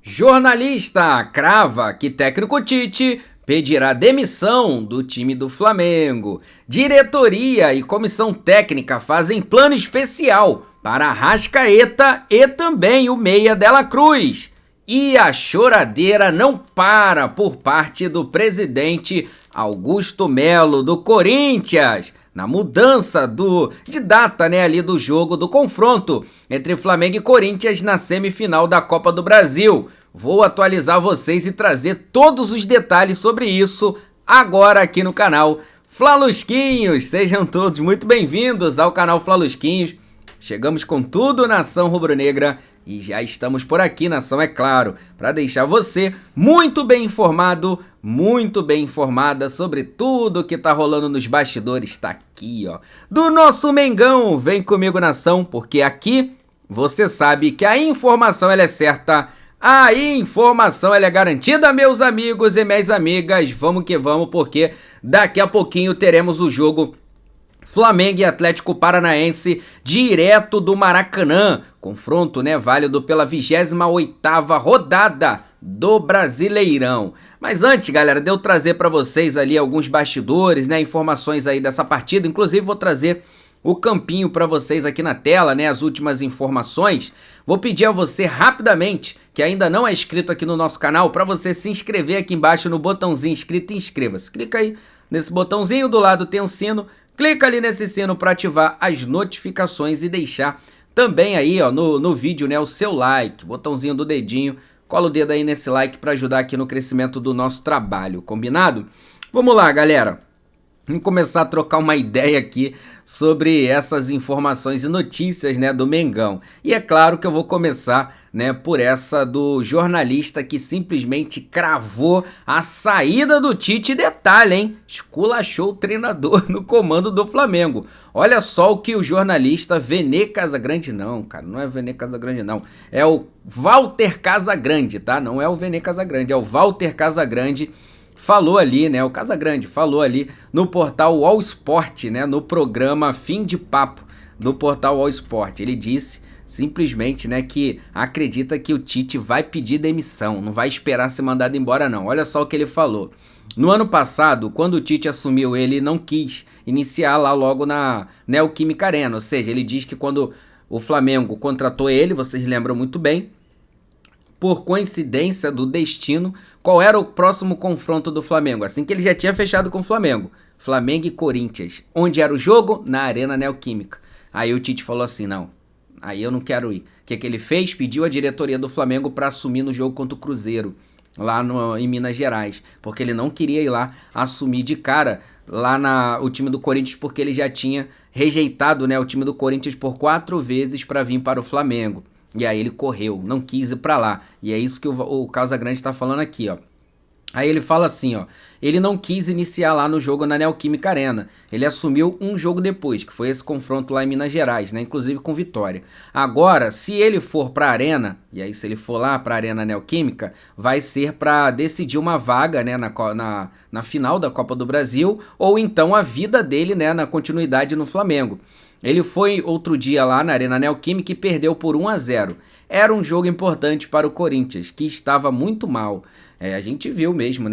Jornalista crava que técnico Tite pedirá demissão do time do Flamengo. Diretoria e comissão técnica fazem plano especial para Arrascaeta e também o meia Dela Cruz. E a choradeira não para por parte do presidente Augusto Melo do Corinthians, na mudança de data, ali do jogo, do confronto entre Flamengo e Corinthians na semifinal da Copa do Brasil. Vou atualizar vocês e trazer todos os detalhes sobre isso agora aqui no canal Flalusquinhos. Sejam todos muito bem-vindos ao canal Flalusquinhos. Chegamos com tudo, nação rubro-negra, e já estamos por aqui, nação, é claro, para deixar você muito bem informado, muito bem informada sobre tudo que tá rolando nos bastidores. Tá aqui, ó, do nosso Mengão. Vem comigo, nação, porque aqui você sabe que a informação ela é certa, a informação ela é garantida, meus amigos e minhas amigas. Vamos que vamos, porque daqui a pouquinho teremos o jogo Flamengo e Atlético Paranaense direto do Maracanã. Confronto, válido pela 28ª rodada do Brasileirão. Mas antes, galera, de eu trazer para vocês ali alguns bastidores, informações aí dessa partida. Inclusive vou trazer o campinho para vocês aqui na tela, as últimas informações. Vou pedir a você rapidamente, que ainda não é inscrito aqui no nosso canal, para você se inscrever aqui embaixo no botãozinho inscrito e inscreva-se. Clica aí nesse botãozinho, do lado tem um sino. Clica ali nesse sino para ativar as notificações e deixar também aí, ó, no vídeo, o seu like, botãozinho do dedinho. Cola o dedo aí nesse like para ajudar aqui no crescimento do nosso trabalho, combinado? Vamos lá, galera. Vamos começar a trocar uma ideia aqui sobre essas informações e notícias, do Mengão. E é claro que eu vou começar, por essa do jornalista que simplesmente cravou a saída do Tite. Detalhe, hein? Esculachou o treinador no comando do Flamengo. Olha só o que o jornalista Vene Casagrande, não, cara, não é Vene Casagrande não, é o Walter Casagrande, tá? Não é o Vene Casagrande, é o Walter Casagrande. Falou ali, o Casagrande falou ali no portal All Sport, no programa Fim de Papo do portal All Sport. Ele disse simplesmente, que acredita que o Tite vai pedir demissão, não vai esperar ser mandado embora não. Olha só o que ele falou. No ano passado, quando o Tite assumiu, ele não quis iniciar lá logo na Neoquímica Arena, ou seja, ele diz que quando o Flamengo contratou ele, vocês lembram muito bem, por coincidência do destino, qual era o próximo confronto do Flamengo? Assim que ele já tinha fechado com o Flamengo. Flamengo e Corinthians. Onde era o jogo? Na Arena Neoquímica. Aí o Tite falou assim, não, aí eu não quero ir. O que ele fez? Pediu a diretoria do Flamengo para assumir no jogo contra o Cruzeiro, lá em Minas Gerais. Porque ele não queria ir lá assumir de cara lá o time do Corinthians, porque ele já tinha rejeitado, o time do Corinthians por 4 vezes para vir para o Flamengo. E aí ele correu, não quis ir pra lá. E é isso que o Casagrande tá falando aqui, ó. Aí ele fala assim, ó. Ele não quis iniciar lá no jogo na Neoquímica Arena. Ele assumiu um jogo depois, que foi esse confronto lá em Minas Gerais, inclusive com vitória. Agora, se ele for pra Arena, e aí se ele for lá pra Arena Neoquímica, vai ser pra decidir uma vaga, na final da Copa do Brasil, ou então a vida dele, na continuidade no Flamengo. Ele foi outro dia lá na Arena Neoquímica e perdeu por 1-0. Era um jogo importante para o Corinthians, que estava muito mal. A gente viu mesmo,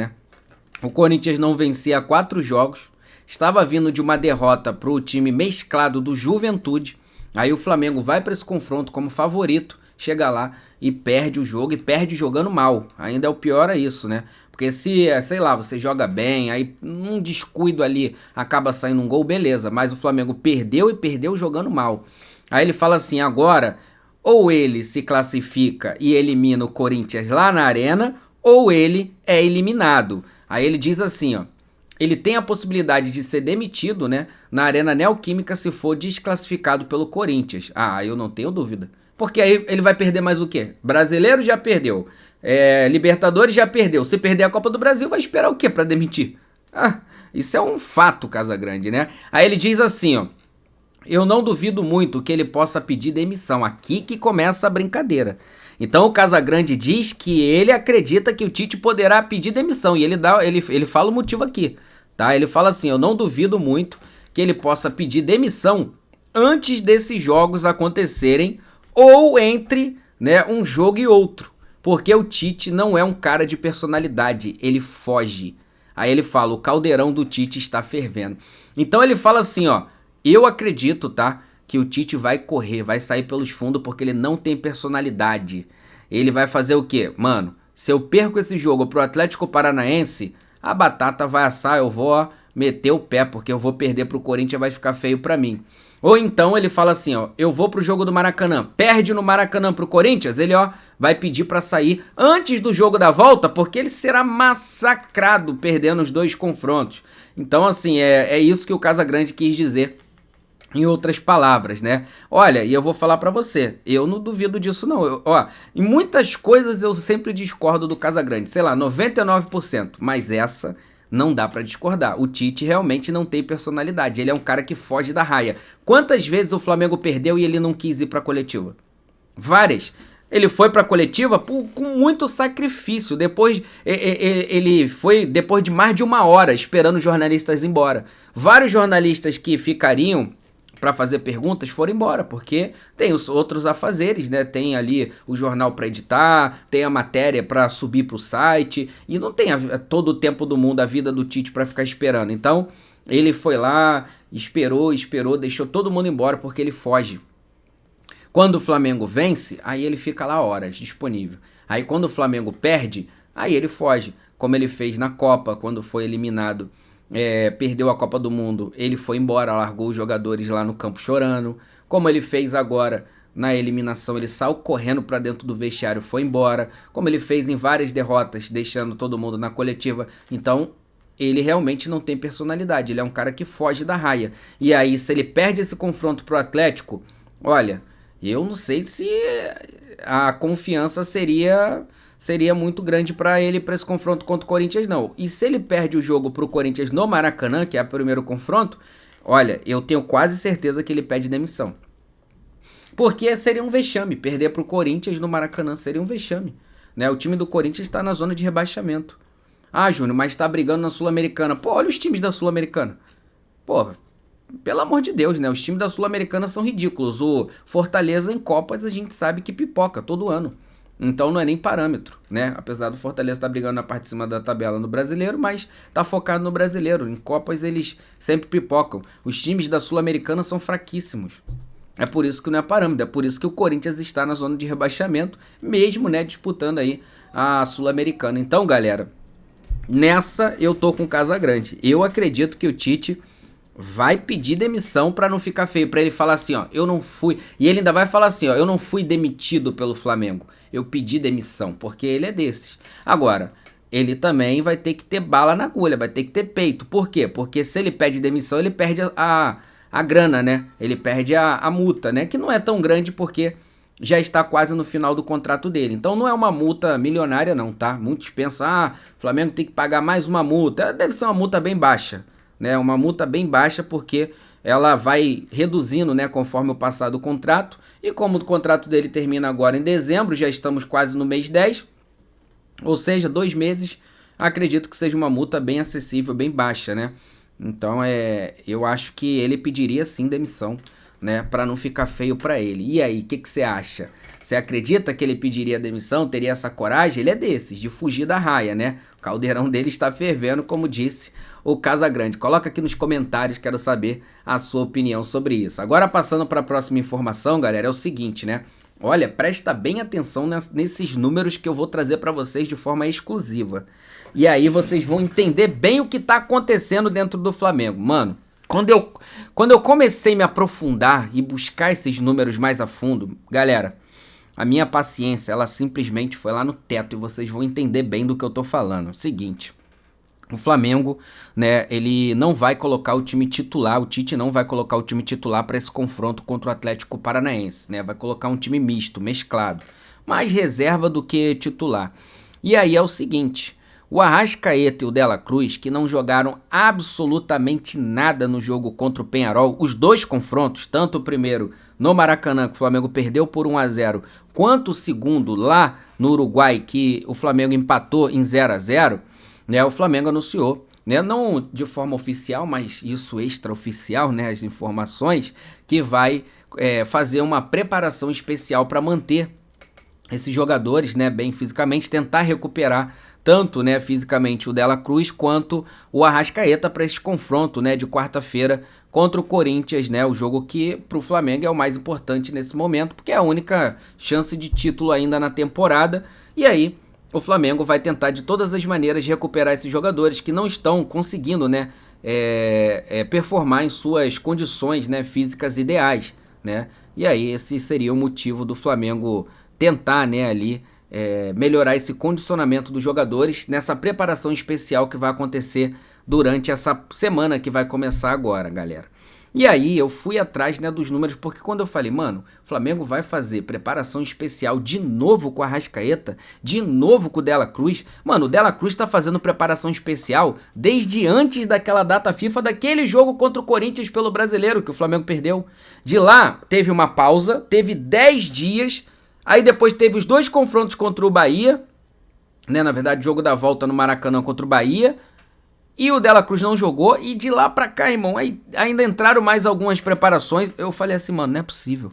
O Corinthians não vencia há 4 jogos, estava vindo de uma derrota para o time mesclado do Juventude. Aí o Flamengo vai para esse confronto como favorito, chega lá e perde o jogo, e perde jogando mal. Ainda é o pior é isso, Porque se, sei lá, você joga bem, aí num descuido ali acaba saindo um gol, beleza. Mas o Flamengo perdeu e perdeu jogando mal. Aí ele fala assim, agora ou ele se classifica e elimina o Corinthians lá na Arena, ou ele é eliminado. Aí ele diz assim, ó. Ele tem a possibilidade de ser demitido, na Arena Neoquímica se for desclassificado pelo Corinthians. Ah, eu não tenho dúvida. Porque aí ele vai perder mais o quê? Brasileiro já perdeu. Libertadores já perdeu. Se perder a Copa do Brasil, vai esperar o quê para demitir? Ah, isso é um fato, Casagrande, Aí ele diz assim, ó. Eu não duvido muito que ele possa pedir demissão. Aqui que começa a brincadeira. Então o Casagrande diz que ele acredita que o Tite poderá pedir demissão. E ele fala o motivo aqui, tá? Ele fala assim, eu não duvido muito que ele possa pedir demissão antes desses jogos acontecerem ou entre um jogo e outro. Porque o Tite não é um cara de personalidade, ele foge. Aí ele fala, o caldeirão do Tite está fervendo. Então ele fala assim, ó, eu acredito, tá, que o Tite vai correr, vai sair pelos fundos porque ele não tem personalidade. Ele vai fazer o quê? Mano, se eu perco esse jogo pro Atlético Paranaense, a batata vai assar, eu vou meter o pé, porque eu vou perder pro Corinthians, vai ficar feio pra mim. Ou então ele fala assim, ó, eu vou pro jogo do Maracanã, perde no Maracanã pro Corinthians, ele, ó, vai pedir pra sair antes do jogo da volta, porque ele será massacrado perdendo os dois confrontos. Então, assim, é isso que o Casagrande quis dizer. Em outras palavras, né? Olha, e eu vou falar pra você, eu não duvido disso não. Em muitas coisas eu sempre discordo do Casagrande, sei lá, 99%, mas essa não dá pra discordar. O Tite realmente não tem personalidade, ele é um cara que foge da raia. Quantas vezes o Flamengo perdeu e ele não quis ir pra coletiva? Várias. Ele foi pra coletiva com muito sacrifício. Depois ele foi depois de mais de 1 hora esperando os jornalistas ir embora. Vários jornalistas que ficariam para fazer perguntas foram embora, porque tem os outros afazeres, né? Tem ali o jornal para editar, tem a matéria para subir para o site, e não tem todo o tempo do mundo a vida do Tite para ficar esperando. Então, ele foi lá, esperou, deixou todo mundo embora porque ele foge. Quando o Flamengo vence, aí ele fica lá horas disponível. Aí quando o Flamengo perde, aí ele foge, como ele fez na Copa, quando foi eliminado. Perdeu a Copa do Mundo, ele foi embora, largou os jogadores lá no campo chorando, como ele fez agora na eliminação, ele saiu correndo para dentro do vestiário, foi embora, como ele fez em várias derrotas, deixando todo mundo na coletiva. Então ele realmente não tem personalidade, ele é um cara que foge da raia, e aí se ele perde esse confronto pro Atlético, olha, eu não sei se a confiança seria muito grande para ele para esse confronto contra o Corinthians, não. E se ele perde o jogo pro Corinthians no Maracanã, que é o primeiro confronto, olha, eu tenho quase certeza que ele pede demissão. Porque seria um vexame, perder pro Corinthians no Maracanã seria um vexame, né? O time do Corinthians está na zona de rebaixamento. Ah, Júnior, mas tá brigando na Sul-Americana. Pô, olha os times da Sul-Americana. Pô, pelo amor de Deus, né? Os times da Sul-Americana são ridículos. O Fortaleza em Copas a gente sabe que pipoca todo ano. Então não é nem parâmetro, né? Apesar do Fortaleza estar brigando na parte de cima da tabela no Brasileiro, mas tá focado no Brasileiro. Em Copas eles sempre pipocam. Os times da Sul-Americana são fraquíssimos. É por isso que não é parâmetro, é por isso que o Corinthians está na zona de rebaixamento, mesmo, né, disputando aí a Sul-Americana. Então, galera, nessa eu tô com o Casagrande. Eu acredito que o Tite vai pedir demissão pra não ficar feio, pra ele falar assim, ó, eu não fui, e ele ainda vai falar assim, ó, eu não fui demitido pelo Flamengo, eu pedi demissão, porque ele é desses. Agora, ele também vai ter que ter bala na agulha, vai ter que ter peito, por quê? Porque se ele pede demissão, ele perde a grana, né, ele perde a multa, né, que não é tão grande porque já está quase no final do contrato dele, então não é uma multa milionária não, tá? Muitos pensam, o Flamengo tem que pagar mais uma multa, deve ser uma multa bem baixa, né, uma multa bem baixa porque ela vai reduzindo, né, conforme o passar do contrato, e como o contrato dele termina agora em dezembro, já estamos quase no mês 10, ou seja, 2 meses, acredito que seja uma multa bem acessível, bem baixa, né, então eu acho que ele pediria sim demissão, né, para não ficar feio para ele. E aí, o que você acha? Você acredita que ele pediria demissão, teria essa coragem? Ele é desses, de fugir da raia, né? O caldeirão dele está fervendo, como disse o Casagrande. Coloca aqui nos comentários, quero saber a sua opinião sobre isso. Agora, passando para a próxima informação, galera, é o seguinte, né? Olha, presta bem atenção nesses números que eu vou trazer para vocês de forma exclusiva. E aí vocês vão entender bem o que está acontecendo dentro do Flamengo. Mano, quando eu comecei a me aprofundar e buscar esses números mais a fundo, galera, a minha paciência, ela simplesmente foi lá no teto e vocês vão entender bem do que eu tô falando. Seguinte, o Flamengo, né, ele não vai colocar o time titular, o Tite não vai colocar o time titular para esse confronto contra o Atlético Paranaense, né, vai colocar um time misto, mesclado, mais reserva do que titular. E aí é o seguinte, o Arrascaeta e o Dela Cruz, que não jogaram absolutamente nada no jogo contra o Peñarol, os dois confrontos, tanto o primeiro no Maracanã, que o Flamengo perdeu por 1-0, quanto o segundo lá no Uruguai, que o Flamengo empatou em 0-0, né, o Flamengo anunciou, né, não de forma oficial, mas isso extraoficial, né, as informações, que vai fazer uma preparação especial para manter esses jogadores, né, bem fisicamente, tentar recuperar tanto, né, fisicamente o Dela Cruz quanto o Arrascaeta para esse confronto, né, de quarta-feira contra o Corinthians, né, o jogo que para o Flamengo é o mais importante nesse momento, porque é a única chance de título ainda na temporada. E aí o Flamengo vai tentar de todas as maneiras recuperar esses jogadores que não estão conseguindo, né, performar em suas condições, né, físicas ideais, né. E aí esse seria o motivo do Flamengo tentar, né, ali melhorar esse condicionamento dos jogadores nessa preparação especial que vai acontecer durante essa semana que vai começar agora, galera. E aí eu fui atrás, né, dos números, porque quando eu falei, mano, o Flamengo vai fazer preparação especial de novo com a Arrascaeta, de novo com o Dela Cruz. Mano, o Dela Cruz tá fazendo preparação especial desde antes daquela data FIFA, daquele jogo contra o Corinthians pelo Brasileiro, que o Flamengo perdeu. De lá, teve uma pausa, teve 10 dias, aí depois teve os 2 confrontos contra o Bahia, né, na verdade, jogo da volta no Maracanã contra o Bahia, e o Dela Cruz não jogou, e de lá pra cá, irmão, aí ainda entraram mais algumas preparações. Eu falei assim, mano, não é possível.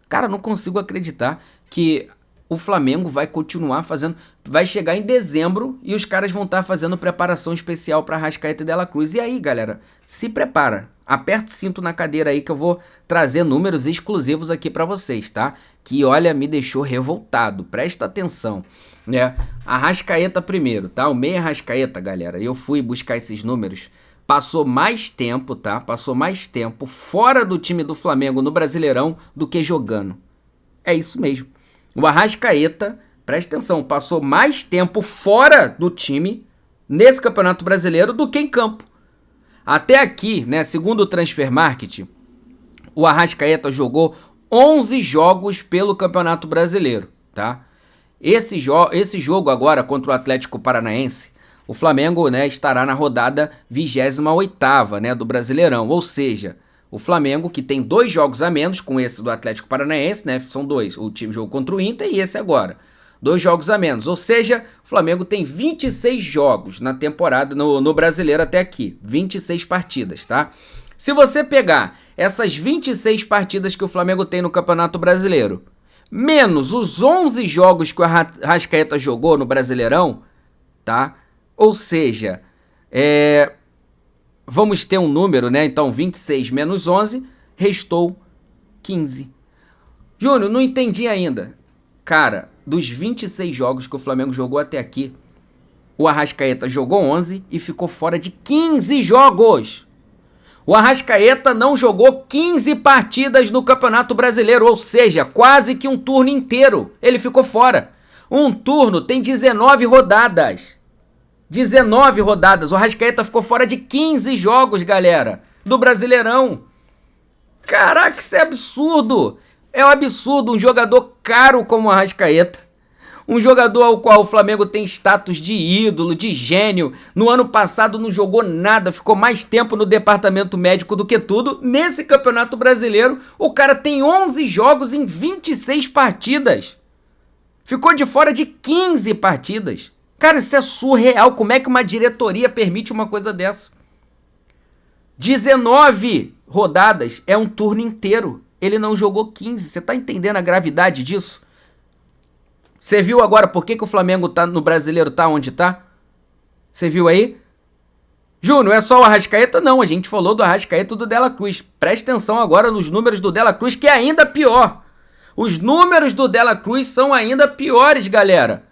Cara, não consigo acreditar que o Flamengo vai continuar fazendo... Vai chegar em dezembro e os caras vão estar fazendo preparação especial pra Arrascaeta e Dela Cruz. E aí, galera, se prepara. Aperta o cinto na cadeira aí que eu vou trazer números exclusivos aqui pra vocês, tá? Que, olha, me deixou revoltado. Presta atenção, né? Arrascaeta primeiro, tá? O meia Arrascaeta, galera, eu fui buscar esses números. Passou mais tempo, tá? Passou mais tempo fora do time do Flamengo no Brasileirão do que jogando. É isso mesmo. O Arrascaeta, presta atenção, passou mais tempo fora do time nesse Campeonato Brasileiro do que em campo. Até aqui, né, segundo o Transfer Market, o Arrascaeta jogou 11 jogos pelo Campeonato Brasileiro, tá? Esse jogo agora contra o Atlético Paranaense, o Flamengo, né, estará na rodada 28ª, né, do Brasileirão, ou seja, o Flamengo que tem 2 jogos a menos com esse do Atlético Paranaense, né, são 2, o time jogou contra o Inter e esse agora. 2 jogos a menos, ou seja, o Flamengo tem 26 jogos na temporada no Brasileiro até aqui, 26 partidas, tá? Se você pegar essas 26 partidas que o Flamengo tem no Campeonato Brasileiro, menos os 11 jogos que o Arrascaeta jogou no Brasileirão, tá? Ou seja, vamos ter um número, né? Então 26 menos 11, restou 15. Júnior, não entendi ainda. Cara, dos 26 jogos que o Flamengo jogou até aqui, o Arrascaeta jogou 11 e ficou fora de 15 jogos. O Arrascaeta não jogou 15 partidas no Campeonato Brasileiro, ou seja, quase que um turno inteiro. Ele ficou fora. Um turno tem 19 rodadas. 19 rodadas. O Arrascaeta ficou fora de 15 jogos, galera, do Brasileirão. Caraca, isso é absurdo. É um absurdo um jogador caro como o Arrascaeta. Um jogador ao qual o Flamengo tem status de ídolo, de gênio. No ano passado não jogou nada, ficou mais tempo no departamento médico do que tudo. Nesse Campeonato Brasileiro, o cara tem 11 jogos em 26 partidas. Ficou de fora de 15 partidas. Cara, isso é surreal. Como é que uma diretoria permite uma coisa dessa? 19 rodadas é um turno inteiro. Ele não jogou 15. Você tá entendendo a gravidade disso? Você viu agora por que o Flamengo tá no Brasileiro, tá onde tá? Você viu aí? Júnior, é só o Arrascaeta? Não, a gente falou do Arrascaeta e do Dela Cruz. Presta atenção agora nos números do Dela Cruz, que é ainda pior. Os números do Dela Cruz são ainda piores, galera.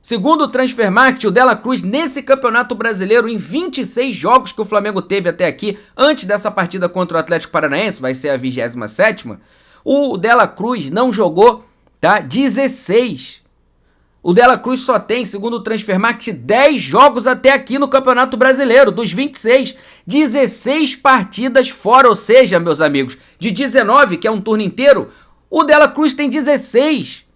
Segundo o Transfer Market, o Dela Cruz nesse Campeonato Brasileiro, em 26 jogos que o Flamengo teve até aqui, antes dessa partida contra o Atlético Paranaense, vai ser a 27ª, o Dela Cruz não jogou, tá? 16. O Dela Cruz só tem, segundo o Transfer Market, 10 jogos até aqui no Campeonato Brasileiro, dos 26, 16 partidas fora, ou seja, meus amigos, de 19, que é um turno inteiro, o Dela Cruz tem 16.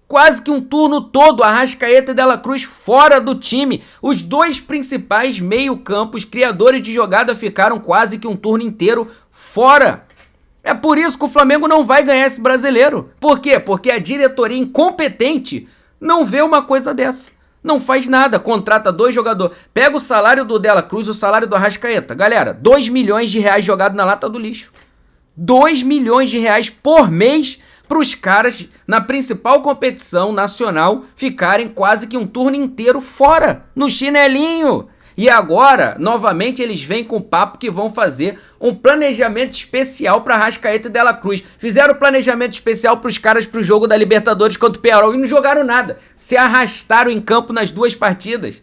Quase que um turno todo, Arrascaeta e Dela Cruz fora do time. Os 2 principais meio-campos, criadores de jogada, ficaram quase que um turno inteiro fora. É por isso que o Flamengo não vai ganhar esse Brasileiro. Por quê? Porque a diretoria incompetente não vê uma coisa dessa. Não faz nada, contrata 2 jogadores. Pega o salário do Dela Cruz e o salário do Arrascaeta. Galera, 2 milhões de reais jogado na lata do lixo. 2 milhões de reais por mês para os caras, na principal competição nacional, ficarem quase que um turno inteiro fora, no chinelinho. E agora, novamente, eles vêm com o papo que vão fazer um planejamento especial para Arrascaeta e Dela Cruz. Fizeram planejamento especial para os caras pro jogo da Libertadores contra o Pearol e não jogaram nada. Se arrastaram em campo nas duas partidas.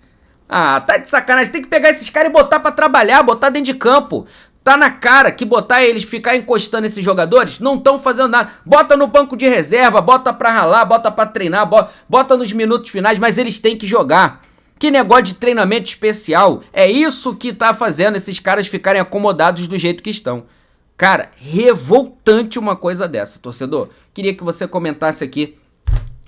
Ah, tá de sacanagem. Tem que pegar esses caras e botar para trabalhar, botar dentro de campo. Tá na cara que botar eles, ficar encostando esses jogadores, não estão fazendo nada. Bota no banco de reserva, bota pra ralar, bota pra treinar, bota nos minutos finais, mas eles têm que jogar. Que negócio de treinamento especial. É isso que tá fazendo esses caras ficarem acomodados do jeito que estão. Cara, revoltante uma coisa dessa, torcedor. Queria que você comentasse aqui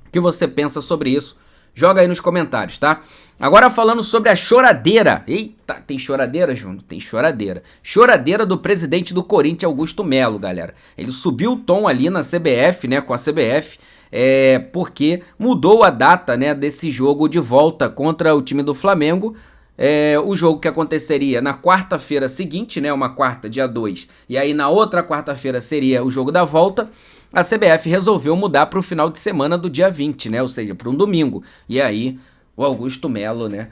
o que você pensa sobre isso. Joga aí nos comentários, tá? Agora falando sobre a choradeira. Eita, tem choradeira, Júnior? Tem choradeira. Choradeira do presidente do Corinthians, Augusto Melo, galera. Ele subiu o tom ali na CBF, né, com a CBF, porque mudou a data, né, desse jogo de volta contra o time do Flamengo. O jogo que aconteceria na quarta-feira seguinte, né, uma quarta, dia 2, e aí na outra quarta-feira seria o jogo da volta. A CBF resolveu mudar para o final de semana do dia 20, né? Ou seja, para um domingo. E aí, o Augusto Melo, né?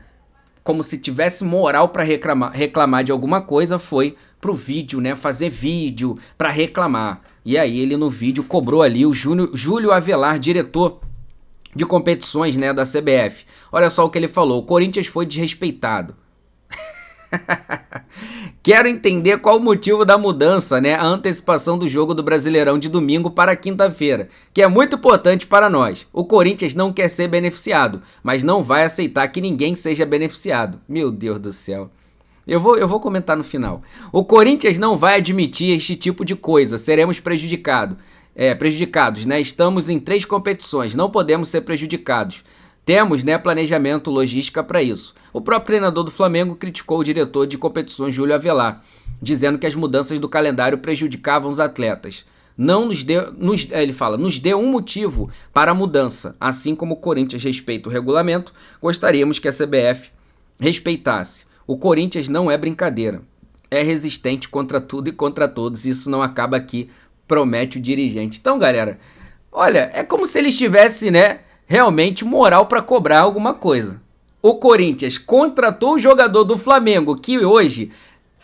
Como se tivesse moral para reclamar de alguma coisa, foi pro vídeo, né? Fazer vídeo para reclamar. E aí, ele no vídeo cobrou ali o Júlio Avelar, diretor de competições, né, da CBF. Olha só o que ele falou. O Corinthians foi desrespeitado. Quero entender qual o motivo da mudança, né? A antecipação do jogo do Brasileirão de domingo para quinta-feira, que é muito importante para nós. O Corinthians não quer ser beneficiado, mas não vai aceitar que ninguém seja beneficiado. Meu Deus do céu. Eu vou comentar no final. O Corinthians não vai admitir este tipo de coisa. Seremos prejudicados, né? Estamos em 3 competições, não podemos ser prejudicados. Temos, né, planejamento, logística para isso. O próprio treinador do Flamengo criticou o diretor de competições, Júlio Avelar, dizendo que as mudanças do calendário prejudicavam os atletas. Ele fala, nos dê um motivo para a mudança. Assim como o Corinthians respeita o regulamento, gostaríamos que a CBF respeitasse. O Corinthians não é brincadeira. É resistente contra tudo e contra todos. Isso não acaba aqui, promete o dirigente. Então, galera, olha, é como se eles tivessem, né, realmente moral para cobrar alguma coisa. O Corinthians contratou o jogador do Flamengo, que hoje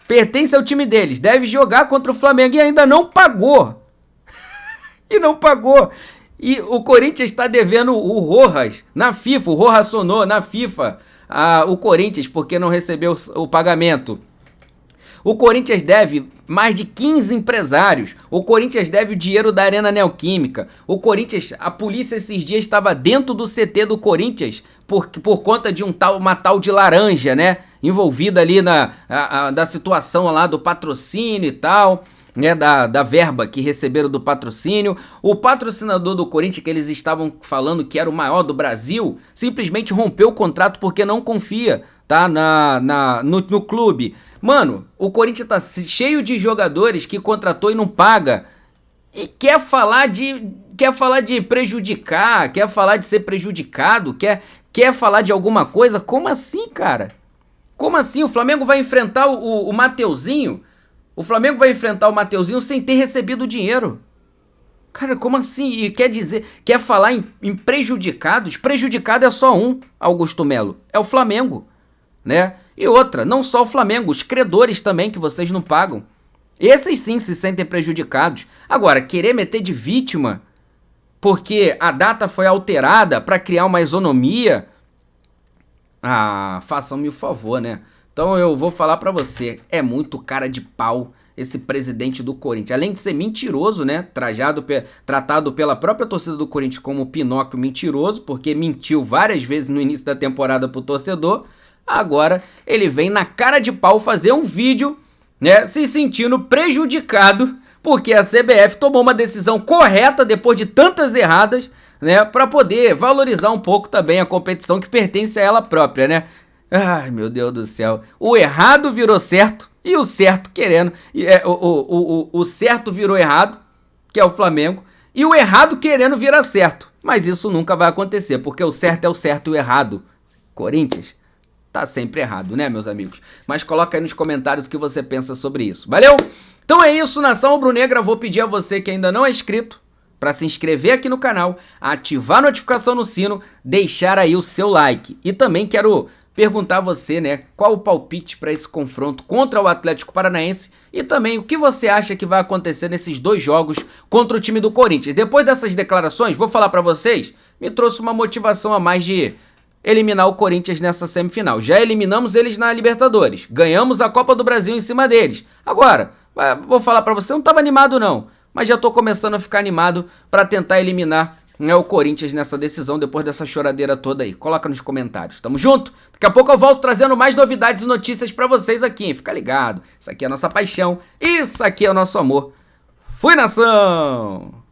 pertence ao time deles, deve jogar contra o Flamengo e ainda não pagou. E o Corinthians está devendo o Rojas na FIFA, o Rojas acionou na FIFA o Corinthians porque não recebeu o pagamento. O Corinthians deve mais de 15 empresários. O Corinthians deve o dinheiro da Arena Neoquímica. O Corinthians, a polícia esses dias estava dentro do CT do Corinthians por conta de uma tal de laranja, né? Envolvida ali da situação lá do patrocínio e tal, né? Da verba que receberam do patrocínio. O patrocinador do Corinthians, que eles estavam falando que era o maior do Brasil, simplesmente rompeu o contrato porque não confia, tá, no clube. Mano, o Corinthians tá cheio de jogadores que contratou e não paga. E quer falar de prejudicar, quer falar de ser prejudicado, quer falar de alguma coisa. Como assim, cara? Como assim? O Flamengo vai enfrentar o Mateuzinho? O Flamengo vai enfrentar o Mateuzinho sem ter recebido o dinheiro. Cara, como assim? E quer falar em prejudicados? Prejudicado é só um, Augusto Melo. É o Flamengo, né? E outra, não só o Flamengo, os credores também que vocês não pagam. Esses sim se sentem prejudicados. Agora, querer meter de vítima porque a data foi alterada para criar uma isonomia... Ah, façam-me o favor, né? Então eu vou falar para você, é muito cara de pau esse presidente do Corinthians. Além de ser mentiroso, né? Tratado pela própria torcida do Corinthians como Pinóquio mentiroso, porque mentiu várias vezes no início da temporada pro torcedor. Agora ele vem na cara de pau fazer um vídeo, né, se sentindo prejudicado porque a CBF tomou uma decisão correta depois de tantas erradas, né, para poder valorizar um pouco também a competição que pertence a ela própria, né? Ai, meu Deus do céu. O errado virou certo e o certo querendo... O certo virou errado, que é o Flamengo, e o errado querendo virar certo. Mas isso nunca vai acontecer, porque o certo é o certo e o errado, Corinthians, tá sempre errado, né, meus amigos? Mas coloca aí nos comentários o que você pensa sobre isso. Valeu? Então é isso, nação rubro-negra. Vou pedir a você que ainda não é inscrito, para se inscrever aqui no canal, ativar a notificação no sino, deixar aí o seu like. E também quero perguntar a você, né, qual o palpite para esse confronto contra o Atlético Paranaense e também o que você acha que vai acontecer nesses 2 jogos contra o time do Corinthians. Depois dessas declarações, vou falar para vocês, me trouxe uma motivação a mais de eliminar o Corinthians nessa semifinal. Já eliminamos eles na Libertadores, ganhamos a Copa do Brasil em cima deles. Agora, vou falar para você, não estava animado não, mas já estou começando a ficar animado para tentar eliminar o Corinthians nessa decisão depois dessa choradeira toda aí. Coloca nos comentários. Tamo junto? Daqui a pouco eu volto trazendo mais novidades e notícias pra vocês aqui, hein? Fica ligado. Isso aqui é a nossa paixão. Isso aqui é o nosso amor. Fui, nação!